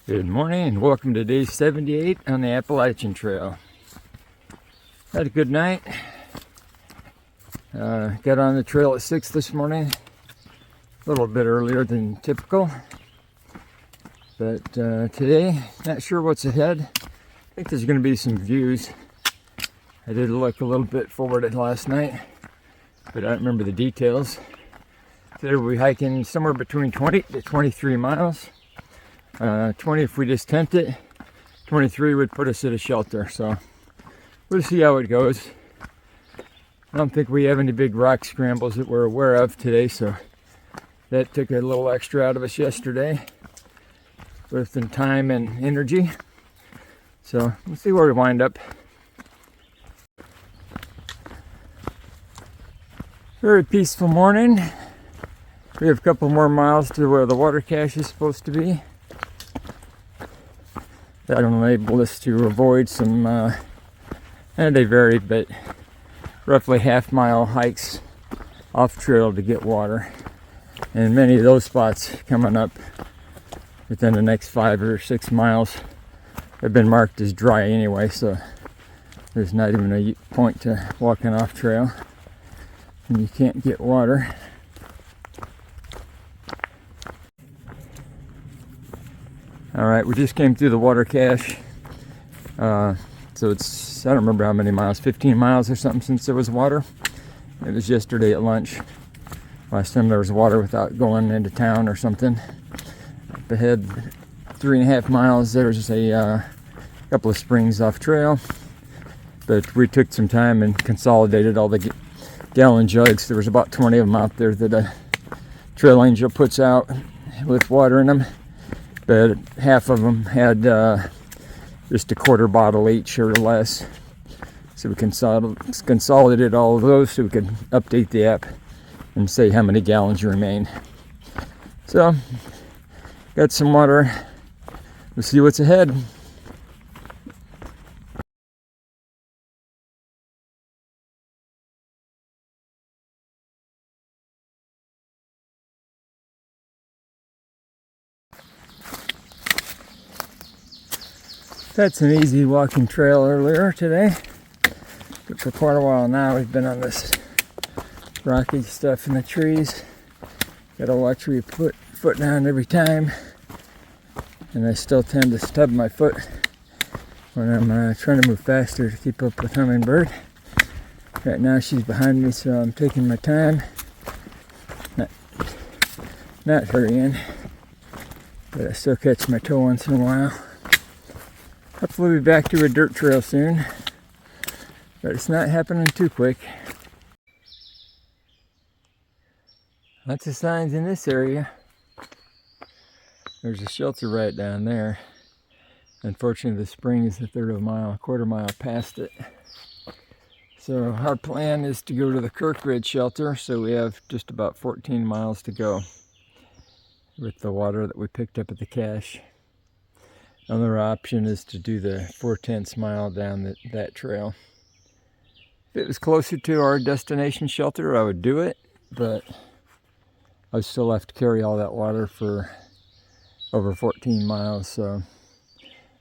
Good morning and welcome to day 78 on the Appalachian Trail. Had a good night. Got on the trail at 6 this morning, a little bit earlier than typical. But today, not sure what's ahead. I think there's going to be some views. I did look a little bit forward last night, but I don't remember the details. Today we'll be hiking somewhere between 20 to 23 miles. 20 if we just tent it, 23 would put us at a shelter, so we'll see how it goes. I don't think we have any big rock scrambles that we're aware of today, so that took a little extra out of us yesterday, both in time and energy. So we'll see where we wind up. Very peaceful morning. We have a couple more miles to where the water cache is supposed to be. That will enable us to avoid some, and they vary, but roughly half-mile hikes off trail to get water. And many of those spots coming up within the next 5 or 6 miles have been marked as dry anyway, so there's not even a point to walking off trail and you can't get water. Alright, we just came through the water cache, so it's, I don't remember how many miles, 15 miles or something since there was water. It was yesterday at lunch. Last time there was water without going into town or something. Up ahead 3.5 miles there's a couple of springs off trail, but we took some time and consolidated all the gallon jugs. There was about 20 of them out there that a trail angel puts out with water in them. But half of them had just a quarter bottle each or less. So we consolidated all of those so we could update the app and say how many gallons remain. So, got some water. We'll see what's ahead. That's an easy walking trail earlier today, but for quite a while now we've been on this rocky stuff in the trees. Gotta watch where you put foot down every time, and I still tend to stub my foot when I'm trying to move faster to keep up with Hummingbird. Right now she's behind me, so I'm taking my time, not hurrying, but I still catch my toe once in a while. Hopefully we'll be back to a dirt trail soon, but it's not happening too quick. Lots of signs in this area. There's a shelter right down there. Unfortunately the spring is a quarter mile past it. So our plan is to go to the Kirkridge shelter, so we have just about 14 miles to go with the water that we picked up at the cache. Another option is to do the 4/10 mile down that trail. If it was closer to our destination shelter, I would do it, but I still have to carry all that water for over 14 miles, so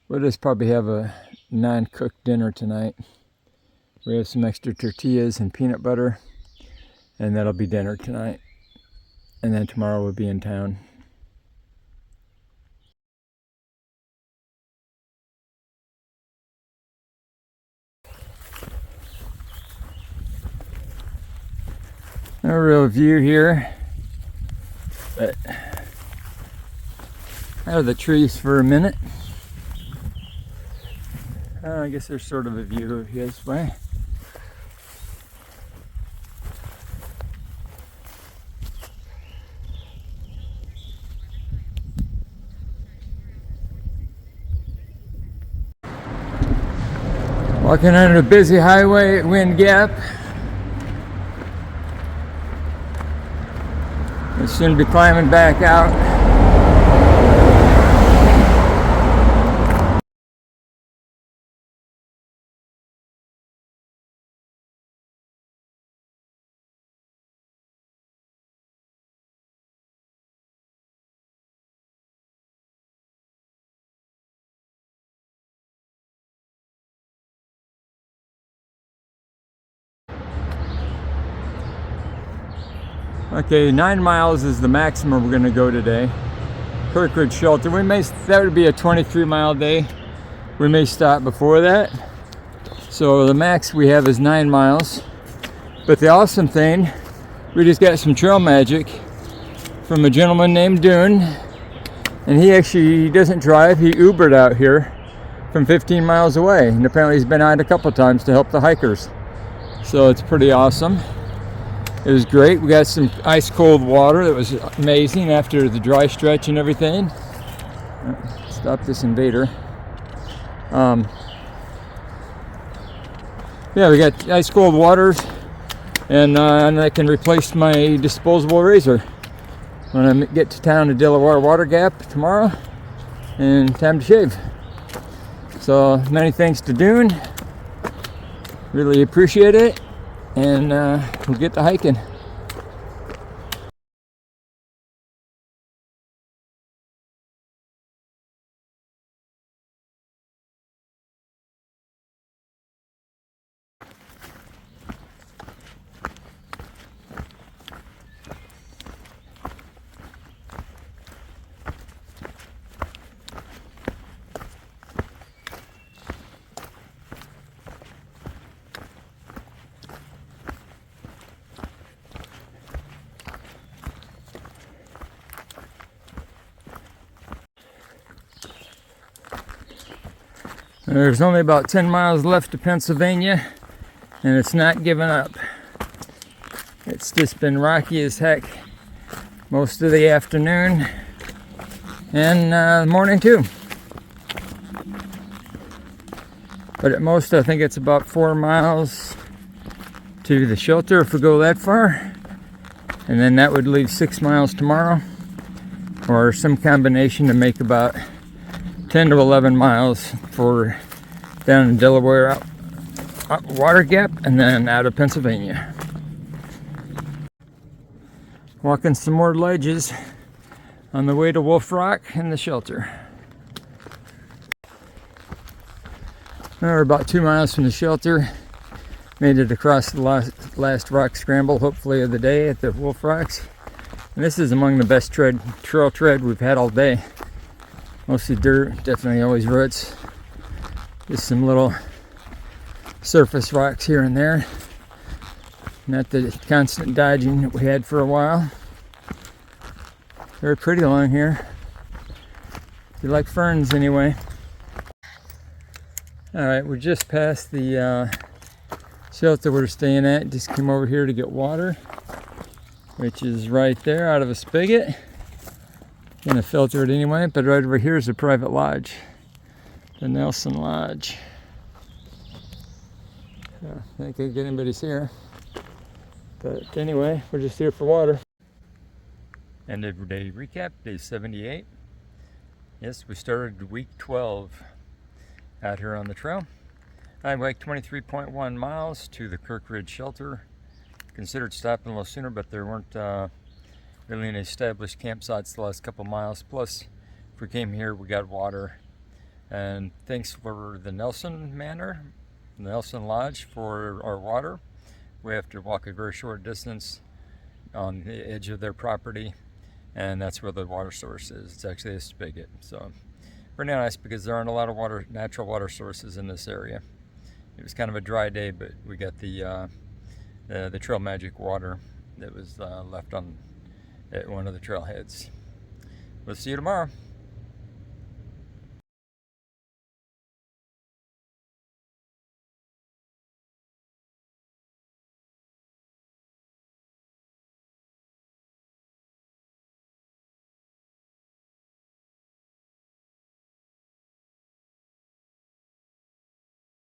we'll just probably have a non-cooked dinner tonight. We have some extra tortillas and peanut butter, and that'll be dinner tonight. And then tomorrow we'll be in town. No real view here, but out of the trees for a minute. I guess there's sort of a view this way. Walking under a busy highway at Wind Gap. We'll soon be climbing back out. Okay, 9 miles is the maximum we're gonna go today. Kirkwood Shelter. That would be a 23-mile day. We may stop before that. So the max we have is 9 miles. But the awesome thing, we just got some trail magic from a gentleman named Dune. And he doesn't drive, he Ubered out here from 15 miles away. And apparently he's been out a couple times to help the hikers. So it's pretty awesome. It was great. We got some ice cold water that was amazing after the dry stretch and everything. Stop this invader. Yeah, we got ice cold waters, and I can replace my disposable razor when I get to town to Delaware Water Gap tomorrow, and time to shave. So many thanks to Dune. Really appreciate it. And we'll get to hiking. There's only about 10 miles left to Pennsylvania, and it's not giving up. It's just been rocky as heck most of the afternoon and the morning too. But at most I think it's about 4 miles to the shelter if we go that far, and then that would leave 6 miles tomorrow, or some combination to make about 10 to 11 miles for down in Delaware out Water Gap, and then out of Pennsylvania. Walking some more ledges on the way to Wolf Rock and the shelter. We're about 2 miles from the shelter. Made it across the last rock scramble, hopefully of the day, at the Wolf Rocks. And this is among the best trail tread we've had all day. Mostly dirt, definitely always roots. Just some little surface rocks here and there. Not the constant dodging that we had for a while. Very pretty along here. If you like ferns anyway. Alright, we're just past the shelter we're staying at. Just came over here to get water, which is right there out of a spigot. Gonna filter it anyway, but right over here is a private lodge, the Nelson Lodge. I don't think anybody's here, but anyway, we're just here for water. End of day recap, day 78. Yes, we started week 12 out here on the trail. I hiked 23.1 miles to the Kirkwood Shelter. Considered stopping a little sooner, but there weren't really any established campsites the last couple miles. Plus, if we came here, we got water. And thanks for the Nelson Lodge for our water. We have to walk a very short distance on the edge of their property, and that's where the water source is. It's actually a spigot. So pretty nice because there aren't a lot of natural water sources in this area. It was kind of a dry day, but we got the Trail Magic water that was left at one of the trailheads. We'll see you tomorrow.